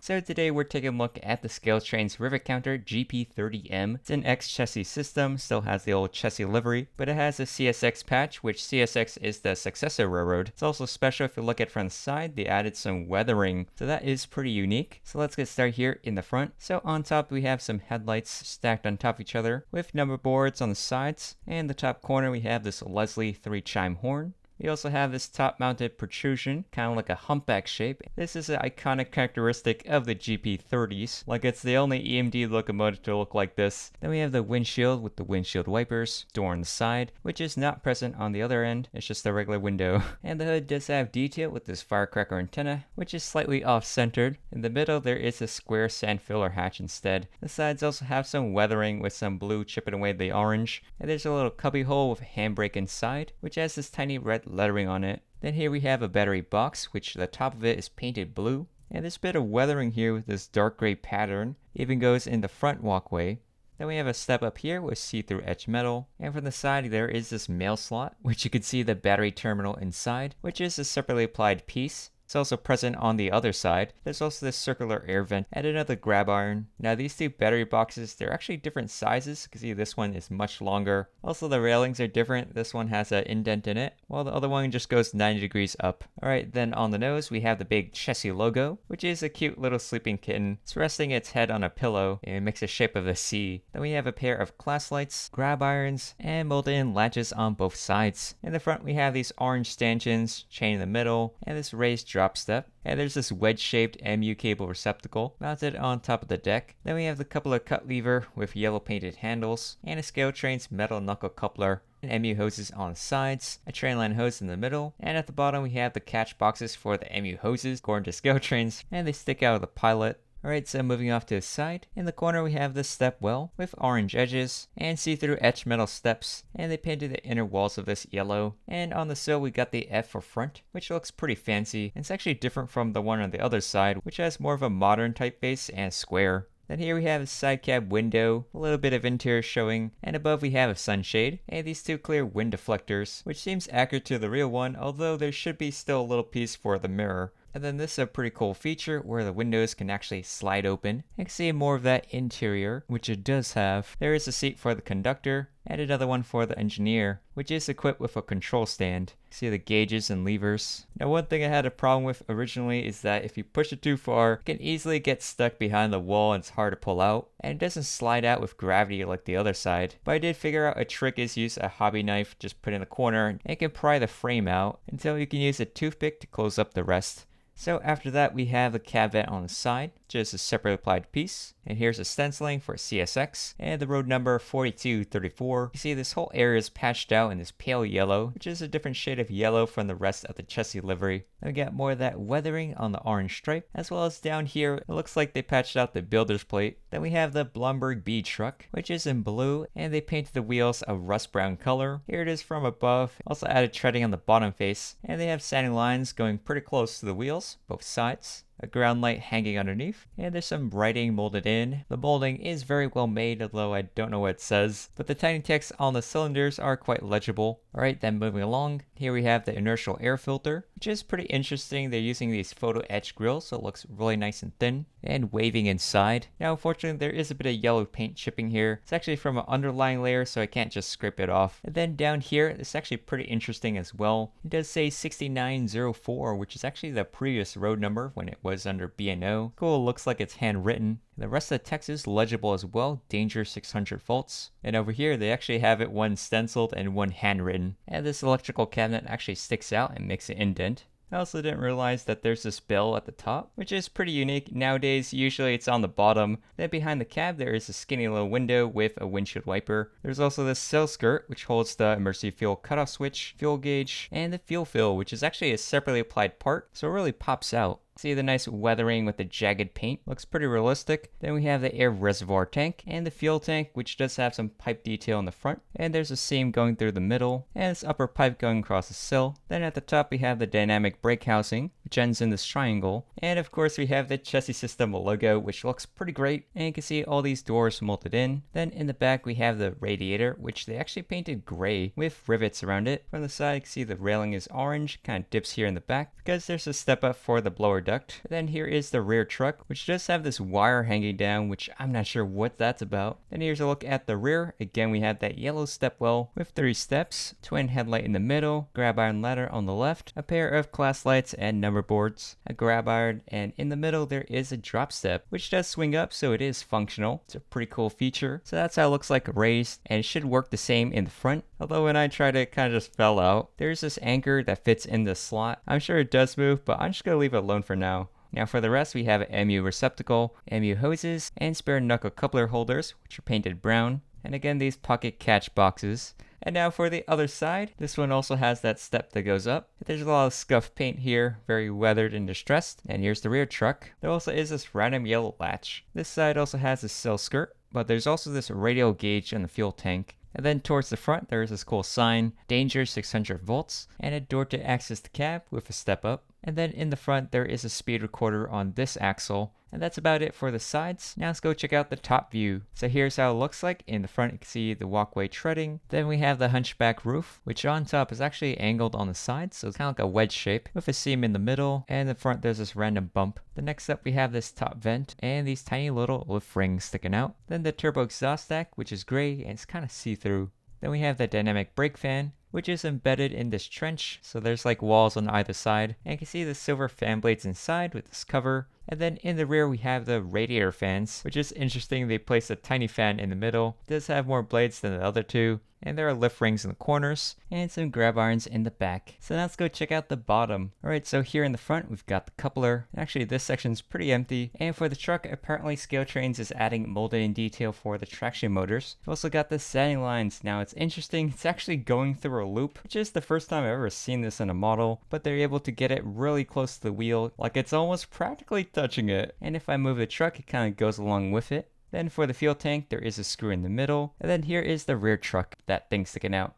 So today we're taking a look at the ScaleTrains Rivet Counter GP30M. It's an ex-Chessie system, still has the old Chessie livery, but it has a CSX patch, which CSX is the successor railroad. It's also special if you look at it from the side, they added some weathering, so that is pretty unique. So let's get started here in the front. So on top we have some headlights stacked on top of each other with number boards on the sides, and the top corner we have this Leslie 3-chime horn. We also have this top-mounted protrusion, kind of like a humpback shape. This is an iconic characteristic of the GP30s, like it's the only EMD locomotive to look like this. Then we have the windshield with the windshield wipers, door on the side, which is not present on the other end, it's just a regular window. And the hood does have detail with this firecracker antenna, which is slightly off-centered. In the middle there is a square sand filler hatch instead. The sides also have some weathering with some blue chipping away the orange. And there's a little cubby hole with a handbrake inside, which has this tiny red lettering on it. Then here we have a battery box, which the top of it is painted blue. And this bit of weathering here with this dark gray pattern even goes in the front walkway. Then we have a step up here with see-through etched metal. And from the side there is this mail slot, which you can see the battery terminal inside, which is a separately applied piece. It's also present on the other side. There's also this circular air vent and another grab iron. Now these two battery boxes, they're actually different sizes. You can see this one is much longer. Also the railings are different. This one has an indent in it, while the other one just goes 90 degrees up. Alright, then on the nose we have the big Chessie logo, which is a cute little sleeping kitten. It's resting its head on a pillow and it makes a shape of a C. Then we have a pair of class lights, grab irons, and molded in latches on both sides. In the front we have these orange stanchions, chain in the middle, and this raised drop step. And there's this wedge-shaped MU cable receptacle mounted on top of the deck. Then we have the coupler cut lever with yellow painted handles, and a ScaleTrains metal knuckle coupler, and MU hoses on the sides, a train line hose in the middle, and at the bottom we have the catch boxes for the MU hoses according to ScaleTrains, and they stick out of the pilot. Alright, so moving off to the side, in the corner we have this step well with orange edges and see-through etched metal steps, and they painted the inner walls of this yellow. And on the sill we got the F for front, which looks pretty fancy, and it's actually different from the one on the other side, which has more of a modern typeface and square. Then here we have a side cab window, a little bit of interior showing, and above we have a sunshade, and these two clear wind deflectors, which seems accurate to the real one, although there should be still a little piece for the mirror. And then this is a pretty cool feature where the windows can actually slide open. You can see more of that interior, which it does have. There is a seat for the conductor, and another one for the engineer, which is equipped with a control stand. See the gauges and levers. Now one thing I had a problem with originally is that if you push it too far, it can easily get stuck behind the wall and it's hard to pull out. And it doesn't slide out with gravity like the other side. But I did figure out a trick is use a hobby knife, just put it in the corner, and it can pry the frame out until you can use a toothpick to close up the rest. So after that we have the cab vent on the side, just a separate applied piece. And here's a stenciling for CSX and the road number 4234. You see this whole area is patched out in this pale yellow, which is a different shade of yellow from the rest of the Chessie livery. Then we got more of that weathering on the orange stripe, as well as down here it looks like they patched out the builder's plate. Then we have the Blomberg B truck, which is in blue, and they painted the wheels a rust brown color. Here it is from above, also added treading on the bottom face, and they have sanding lines going pretty close to the wheels, both sides. A ground light hanging underneath, and there's some writing molded in. The molding is very well made, although I don't know what it says, but the tiny text on the cylinders are quite legible. Alright, then moving along, here we have the inertial air filter, which is pretty interesting. They're using these photo etched grills, so it looks really nice and thin, and waving inside. Now unfortunately there is a bit of yellow paint chipping here. It's actually from an underlying layer, so I can't just scrape it off. And then down here, it's actually pretty interesting as well. It does say 6904, which is actually the previous road number when it was under B&O. Cool, looks like it's handwritten. The rest of the text is legible as well, danger 600 volts. And over here they actually have it one stenciled and one handwritten. And this electrical cabinet actually sticks out and makes an indent. I also didn't realize that there's this bell at the top, which is pretty unique. Nowadays, usually it's on the bottom. Then behind the cab, there is a skinny little window with a windshield wiper. There's also this sill skirt, which holds the emergency fuel cutoff switch, fuel gauge, and the fuel fill, which is actually a separately applied part, so it really pops out. See the nice weathering with the jagged paint, looks pretty realistic. Then we have the air reservoir tank and the fuel tank, which does have some pipe detail in the front. And there's a seam going through the middle and this upper pipe going across the sill. Then at the top we have the dynamic brake housing, which ends in this triangle. And of course we have the Chessie system logo, which looks pretty great, and you can see all these doors molded in. Then in the back we have the radiator, which they actually painted gray with rivets around it. From the side you can see the railing is orange, kind of dips here in the back because there's a step up for the blower duct. Then here is the rear truck, which does have this wire hanging down, which I'm not sure what that's about. Then here's a look at the rear. Again, we have that yellow stepwell with 3 steps, twin headlight in the middle, grab iron ladder on the left, a pair of class lights and number boards, a grab iron, and in the middle there is a drop step, which does swing up, so it is functional. It's a pretty cool feature. So that's how it looks like raised, and it should work the same in the front. Although when I tried it, it kind of just fell out. There's this anchor that fits in the slot. I'm sure it does move, but I'm just going to leave it alone for now. Now for the rest, we have an MU receptacle, MU hoses, and spare knuckle coupler holders, which are painted brown. And again, these pocket catch boxes. And now for the other side, this one also has that step that goes up. There's a lot of scuffed paint here, very weathered and distressed. And here's the rear truck. There also is this random yellow latch. This side also has a sill skirt, but there's also this radial gauge in the fuel tank. And then towards the front, there is this cool sign, danger 600 volts, and a door to access the cab with a step up. And then in the front, there is a speed recorder on this axle. And that's about it for the sides. Now let's go check out the top view. So here's how it looks like. In the front, you can see the walkway treading. Then we have the hunchback roof, which on top is actually angled on the sides. So it's kind of like a wedge shape with a seam in the middle. And in the front, there's this random bump. The next up, we have this top vent and these tiny little lift rings sticking out. Then the turbo exhaust stack, which is gray and it's kind of see-through. Then we have the dynamic brake fan, which is embedded in this trench, so there's like walls on either side. And you can see the silver fan blades inside with this cover. And then in the rear we have the radiator fans, which is interesting. They place a tiny fan in the middle. It does have more blades than the other two. And there are lift rings in the corners and some grab irons in the back. So now let's go check out the bottom. Alright, so here in the front we've got the coupler. Actually this section's pretty empty. And for the truck, apparently ScaleTrains is adding molded in detail for the traction motors. We've also got the sanding lines. Now it's interesting, it's actually going through a loop, which is the first time I've ever seen this in a model. But they're able to get it really close to the wheel, like it's almost practically touching it. And if I move the truck, it kind of goes along with it. Then for the fuel tank, there is a screw in the middle. And then here is the rear truck, that thing sticking out.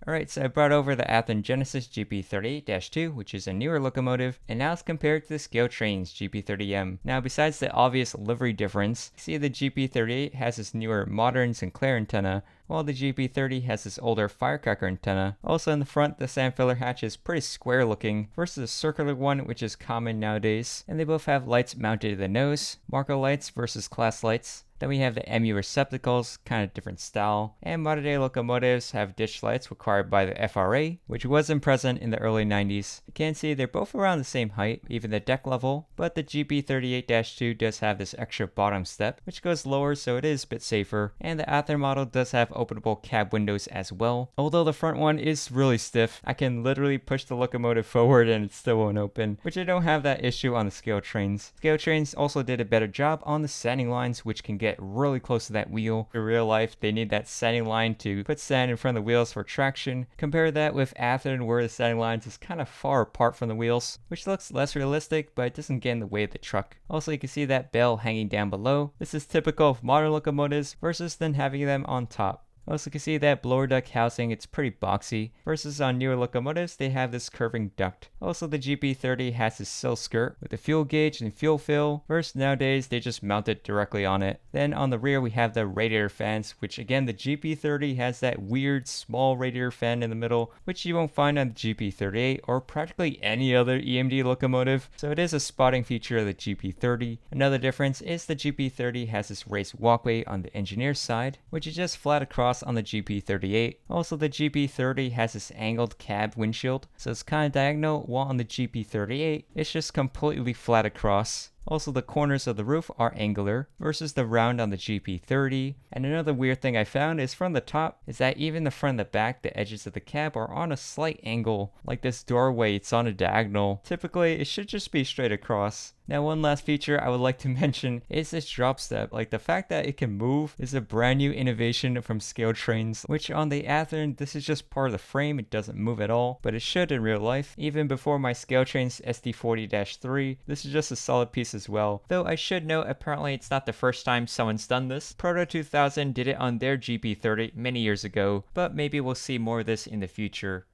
Alright, so I brought over the Athearn Genesis GP30-2, which is a newer locomotive, and now it's compared to the ScaleTrains GP30M. Now besides the obvious livery difference, you see the GP38 has this newer modern Sinclair antenna, while the GP30 has this older firecracker antenna. Also in the front, the sand filler hatch is pretty square looking versus a circular one, which is common nowadays. And they both have lights mounted to the nose, marker lights versus class lights. Then we have the MU receptacles, kind of different style. And modern day locomotives have ditch lights required by the FRA, which wasn't present in the early 90s. You can see they're both around the same height, even the deck level, but the GP38-2 does have this extra bottom step, which goes lower so it is a bit safer. And the Athearn model does have openable cab windows as well. Although the front one is really stiff, I can literally push the locomotive forward and it still won't open, which I don't have that issue on the ScaleTrains. ScaleTrains also did a better job on the sanding lines, which can get really close to that wheel. In real life, they need that sanding line to put sand in front of the wheels for traction. Compare that with Athearn, where the sanding lines is kind of far apart from the wheels, which looks less realistic, but it doesn't get in the way of the truck. Also, you can see that bell hanging down below. This is typical of modern locomotives versus then having them on top. Also, you can see that blower duct housing, it's pretty boxy, versus on newer locomotives, they have this curving duct. Also, the GP30 has this sill skirt with a fuel gauge and fuel fill, versus nowadays, they just mount it directly on it. Then on the rear, we have the radiator fans, which again, the GP30 has that weird small radiator fan in the middle, which you won't find on the GP38 or practically any other EMD locomotive. So it is a spotting feature of the GP30. Another difference is the GP30 has this raised walkway on the engineer's side, which is just flat across on the GP38. Also, the GP30 has this angled cab windshield, so it's kind of diagonal, while on the GP38 it's just completely flat across. Also, the corners of the roof are angular versus the round on the GP30. And another weird thing I found is from the top is that even the front and the back, the edges of the cab are on a slight angle. Like this doorway, it's on a diagonal. Typically, it should just be straight across. Now, one last feature I would like to mention is this drop step. Like, the fact that it can move is a brand new innovation from ScaleTrains, which on the Athearn, this is just part of the frame. It doesn't move at all, but it should in real life. Even before my ScaleTrains SD40-3, this is just a solid piece as well. Though I should note, apparently it's not the first time someone's done this. Proto 2000 did it on their GP30 many years ago, but maybe we'll see more of this in the future.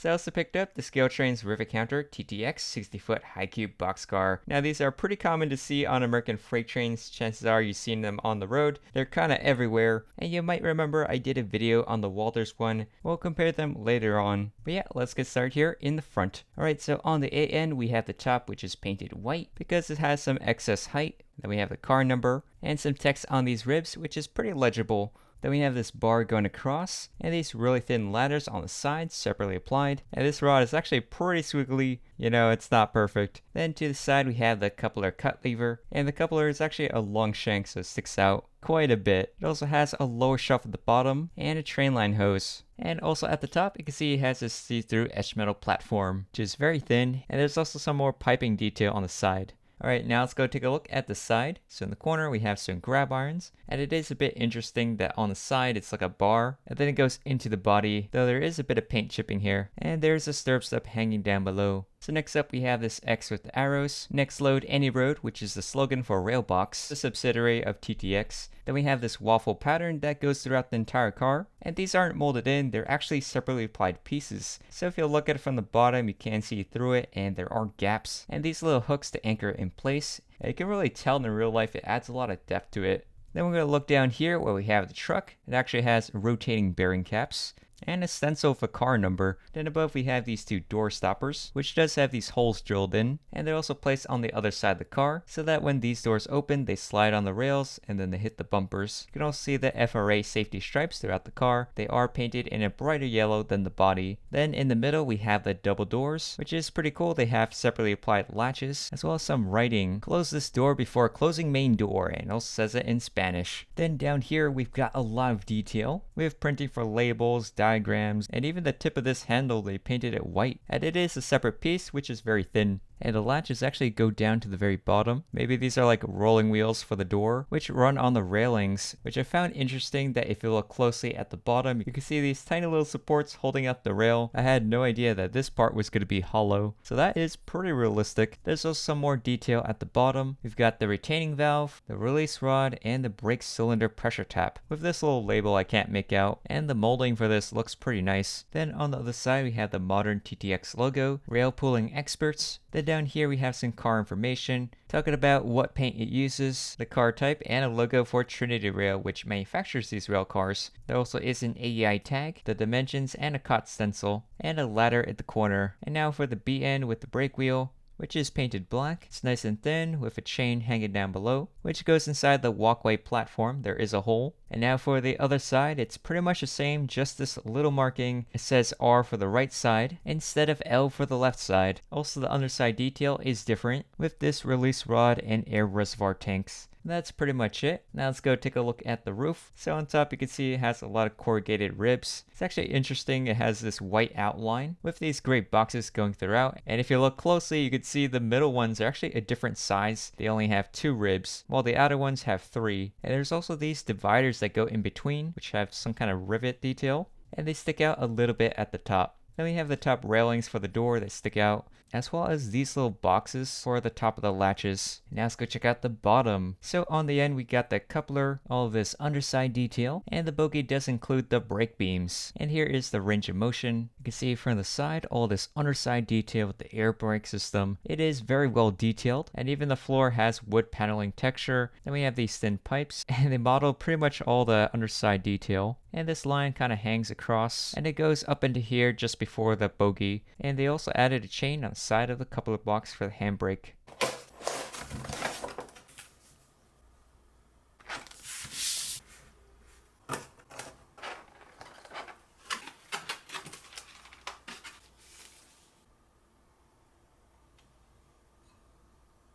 So I also picked up the ScaleTrains Rivet Counter TTX 60-foot High-Cube Boxcar. Now these are pretty common to see on American freight trains. Chances are you've seen them on the road. They're kind of everywhere. And you might remember I did a video on the Walthers one. We'll compare them later on. But yeah, let's get started here in the front. Alright, so on the A end we have the top, which is painted white because it has some excess height. Then we have the car number and some text on these ribs, which is pretty legible. Then we have this bar going across, and these really thin ladders on the sides separately applied. And this rod is actually pretty squiggly, it's not perfect. Then to the side we have the coupler cut lever, and the coupler is actually a long shank, so it sticks out quite a bit. It also has a lower shelf at the bottom, and a train line hose. And also at the top, you can see it has this see-through etched metal platform, which is very thin, and there's also some more piping detail on the side. Alright, now let's go take a look at the side. So in the corner we have some grab irons, and it is a bit interesting that on the side it's like a bar, and then it goes into the body, though there is a bit of paint chipping here. And there's a stirrup step hanging down below. So next up we have this X with the arrows. Next load any road, which is the slogan for Railbox, the subsidiary of TTX. Then we have this waffle pattern that goes throughout the entire car. And these aren't molded in, they're actually separately applied pieces. So if you look at it from the bottom, you can see through it and there are gaps. And these little hooks to anchor it in place. And you can really tell in real life it adds a lot of depth to it. Then we're going to look down here where we have the truck. It actually has rotating bearing caps and a stencil of a car number. Then above we have these two door stoppers, which does have these holes drilled in, and they're also placed on the other side of the car, so that when these doors open, they slide on the rails, and then they hit the bumpers. You can also see the FRA safety stripes throughout the car. They are painted in a brighter yellow than the body. Then in the middle, we have the double doors, which is pretty cool. They have separately applied latches, as well as some writing. Close this door before closing main door, and also says it in Spanish. Then down here, we've got a lot of detail. We have printing for labels, diagrams, and even the tip of this handle they painted it white, and it is a separate piece which is very thin. And the latches actually go down to the very bottom. Maybe these are like rolling wheels for the door, which run on the railings, which I found interesting that if you look closely at the bottom, you can see these tiny little supports holding up the rail. I had no idea that this part was going to be hollow, so that is pretty realistic. There's also some more detail at the bottom. We've got the retaining valve, the release rod, and the brake cylinder pressure tap. With this little label I can't make out, and the molding for this looks pretty nice. Then on the other side we have the modern TTX logo, rail pooling experts. Then down here we have some car information, talking about what paint it uses, the car type, and a logo for Trinity Rail, which manufactures these rail cars. There also is an AEI tag, the dimensions, and a COT stencil, and a ladder at the corner. And now for the B end with the brake wheel, which is painted black. It's nice and thin with a chain hanging down below, which goes inside the walkway platform. There is a hole. And now for the other side, it's pretty much the same, just this little marking. It says R for the right side instead of L for the left side. Also the underside detail is different with this release rod and air reservoir tanks. That's pretty much it. Now let's go take a look at the roof. So on top you can see it has a lot of corrugated ribs. It's actually interesting. It has this white outline with these great boxes going throughout. And if you look closely, you can see the middle ones are actually a different size. They only have 2 ribs, while the outer ones have 3. And there's also these dividers that go in between, which have some kind of rivet detail. And they stick out a little bit at the top. Then we have the top railings for the door that stick out, as well as these little boxes for the top of the latches. Now let's go check out the bottom. So on the end we got the coupler, all of this underside detail, and the bogie does include the brake beams. And here is the range of motion. You can see from the side all this underside detail with the air brake system. It is very well detailed, and even the floor has wood paneling texture. Then we have these thin pipes, and they model pretty much all the underside detail. And this line kind of hangs across, and it goes up into here just before the bogie. And they also added a chain on the side of the coupler box for the handbrake.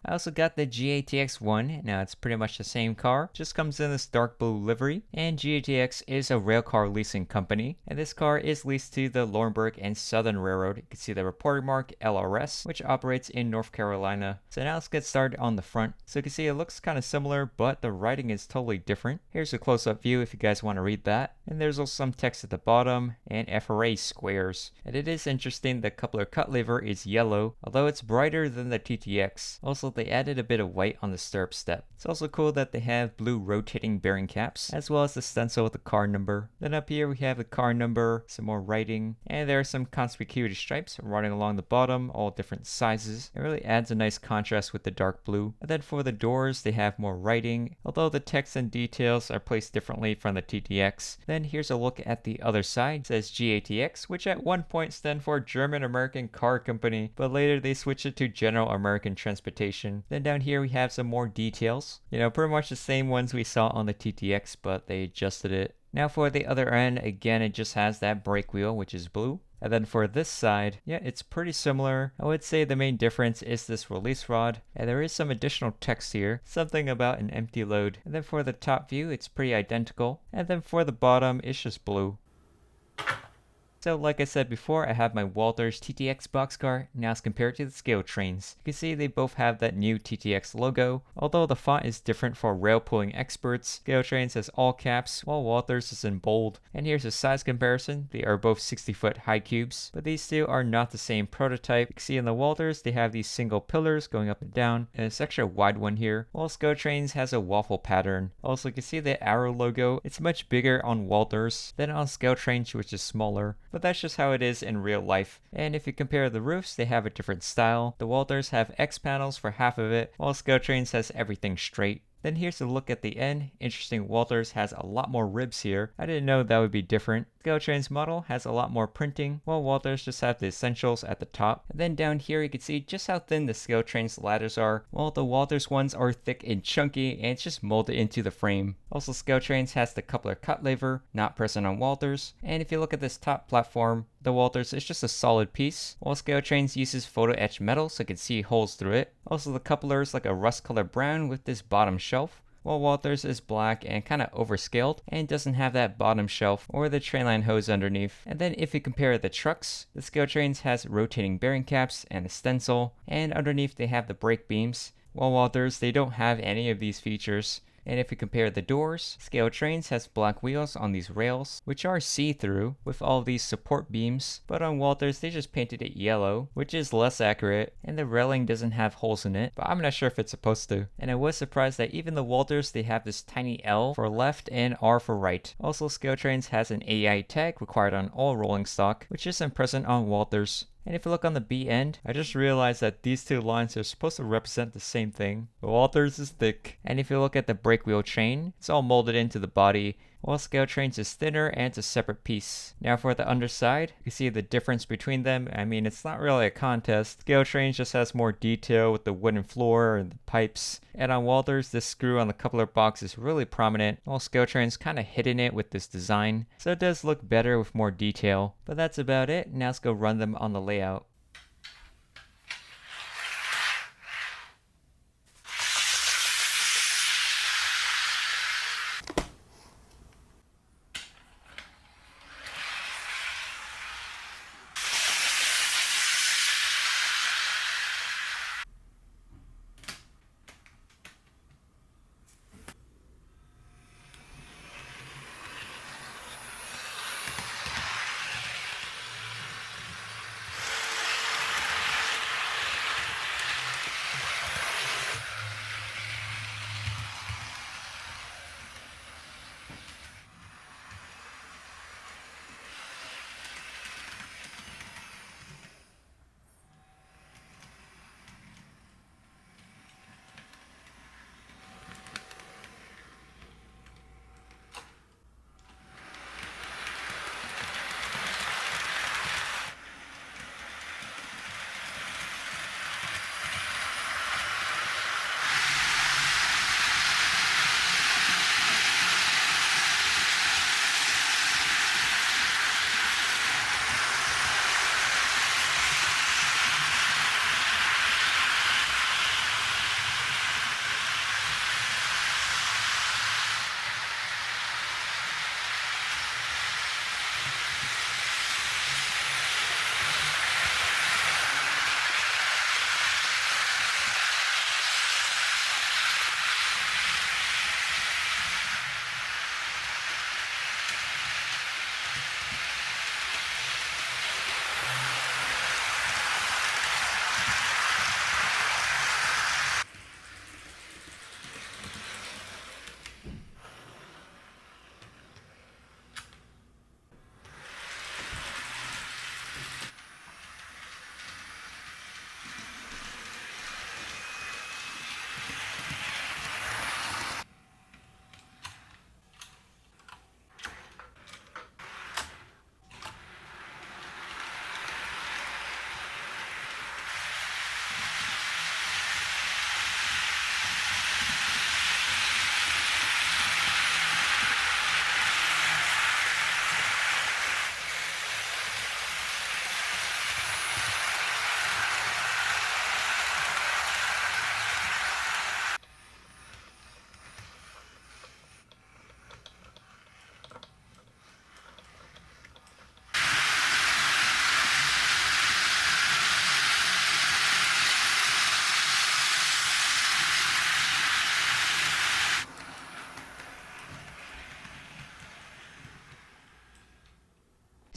I also got the GATX one. Now it's pretty much the same car, just comes in this dark blue livery, and GATX is a railcar leasing company, and this car is leased to the Laurinburg and Southern Railroad. You can see the reporting mark LRS, which operates in North Carolina. So now let's get started on the front. So you can see it looks kind of similar, but the writing is totally different. Here's a close-up view if you guys want to read that. and there's also some text at the bottom, and FRA squares. And it is interesting the coupler cut lever is yellow, although it's brighter than the TTX. Also, they added a bit of white on the stirrup step. It's also cool that they have blue rotating bearing caps, as well as the stencil with the car number. Then up here we have the car number, some more writing, and there are some Conspicuity stripes running along the bottom, all different sizes. It really adds a nice contrast with the dark blue. And then for the doors, they have more writing, although the text and details are placed differently from the TTX. Then here's a look at the other side. It says GATX, which at one point stood for German American Car Company, but later they switched it to General American Transportation. Then down here we have some more details. Pretty much the same ones we saw on the TTX, but they adjusted it. Now for the other end, again, it just has that brake wheel, which is blue. And then for this side, yeah, it's pretty similar. I would say the main difference is this release rod, and there is some additional text here, something about an empty load. And then for the top view, it's pretty identical. And then for the bottom, it's just blue. So like I said before, I have my Walthers TTX Boxcar. Now as compared to the ScaleTrains, you can see they both have that new TTX logo, although the font is different for rail pulling experts. ScaleTrains has all caps, while Walthers is in bold. And here's a size comparison. They are both 60-foot high cubes, but these two are not the same prototype. You can see in the Walthers, they have these single pillars going up and down, and it's actually a wide one here, while ScaleTrains has a waffle pattern. Also, you can see the arrow logo. It's much bigger on Walthers than on ScaleTrains, which is smaller. But that's just how it is in real life. And if you compare the roofs, they have a different style. The Walthers have X panels for half of it, while ScaleTrains has everything straight. Then here's a look at the end. Interesting, Walthers has a lot more ribs here. I didn't know that would be different. ScaleTrains model has a lot more printing, while Walthers just have the essentials at the top. And then down here you can see just how thin the ScaleTrains ladders are, while the Walthers ones are thick and chunky, and it's just molded into the frame. Also, ScaleTrains has the coupler cut lever, not present on Walthers. And if you look at this top platform, the Walthers is just a solid piece, while ScaleTrains uses photo etched metal so you can see holes through it. Also, the coupler is like a rust colored brown with this bottom shelf, while Walthers is black and kind of overscaled and doesn't have that bottom shelf or the trainline hose underneath. And then if you compare the trucks, the ScaleTrains has rotating bearing caps and a stencil, and underneath they have the brake beams, while Walthers, they don't have any of these features. And if you compare the doors, ScaleTrains has black wheels on these rails, which are see-through with all these support beams, but on Walthers they just painted it yellow, which is less accurate, and the railing doesn't have holes in it, but I'm not sure if it's supposed to. And I was surprised that even the Walthers, they have this tiny L for left and R for right. Also, ScaleTrains has an AI tag required on all rolling stock, which isn't present on Walthers. And if you look on the B end, I just realized that these two lines are supposed to represent the same thing. The Walthers is thick. And if you look at the brake wheel chain, it's all molded into the body, while ScaleTrains is thinner and it's a separate piece. Now for the underside, you can see the difference between them. I mean, it's not really a contest. ScaleTrains just has more detail with the wooden floor and the pipes. And on Walthers, this screw on the coupler box is really prominent, while ScaleTrains kind of hidden it with this design. So it does look better with more detail. But that's about it. Now let's go run them on the layout.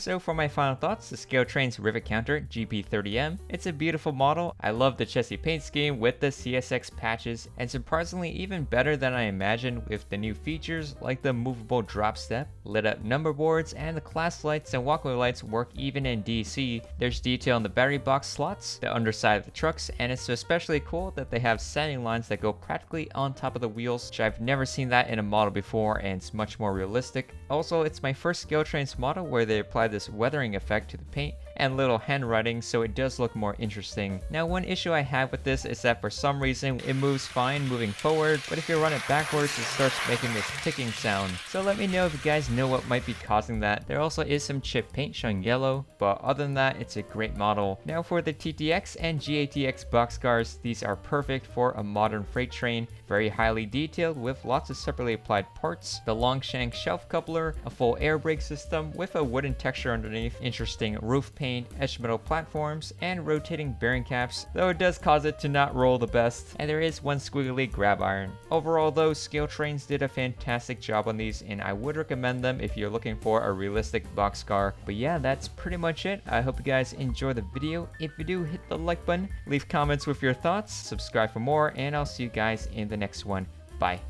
So for my final thoughts, the ScaleTrains Rivet Counter GP30M. It's a beautiful model. I love the Chessie paint scheme with the CSX patches, and surprisingly even better than I imagined with the new features like the movable drop step, lit up number boards, and the class lights and walkway lights work even in DC. There's detail in the battery box slots, the underside of the trucks, and it's especially cool that they have sanding lines that go practically on top of the wheels, which I've never seen that in a model before, and it's much more realistic. Also, it's my first ScaleTrains model where they apply this weathering effect to the paint and little handwriting, so it does look more interesting. Now, one issue I have with this is that for some reason it moves fine moving forward, but if you run it backwards it starts making this ticking sound. So let me know if you guys know what might be causing that. There also is some chip paint showing yellow, but other than that it's a great model. Now for the TTX and GATX Boxcars, these are perfect for a modern freight train, very highly detailed with lots of separately applied parts, the long shank shelf coupler, a full air brake system with a wooden texture underneath, interesting roof paint, edge metal platforms, and rotating bearing caps, though it does cause it to not roll the best, and there is one squiggly grab iron. Overall though, ScaleTrains did a fantastic job on these, and I would recommend them if you're looking for a realistic boxcar. But yeah, that's pretty much it. I hope you guys enjoy the video. If you do, hit the like button, leave comments with your thoughts, subscribe for more, and I'll see you guys in the next one. Bye.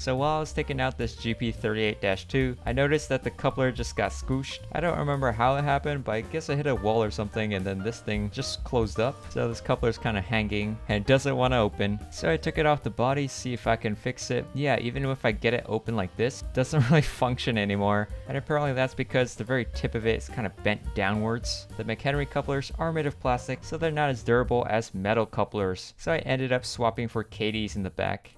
So while I was taking out this GP38-2, I noticed that the coupler just got squooshed. I don't remember how it happened, but I guess I hit a wall or something and then this thing just closed up. So this coupler's kind of hanging and it doesn't want to open. So I took it off the body, see if I can fix it. Yeah, even if I get it open like this, it doesn't really function anymore. And apparently that's because the very tip of it is kind of bent downwards. The McHenry couplers are made of plastic, so they're not as durable as metal couplers. So I ended up swapping for Katie's in the back.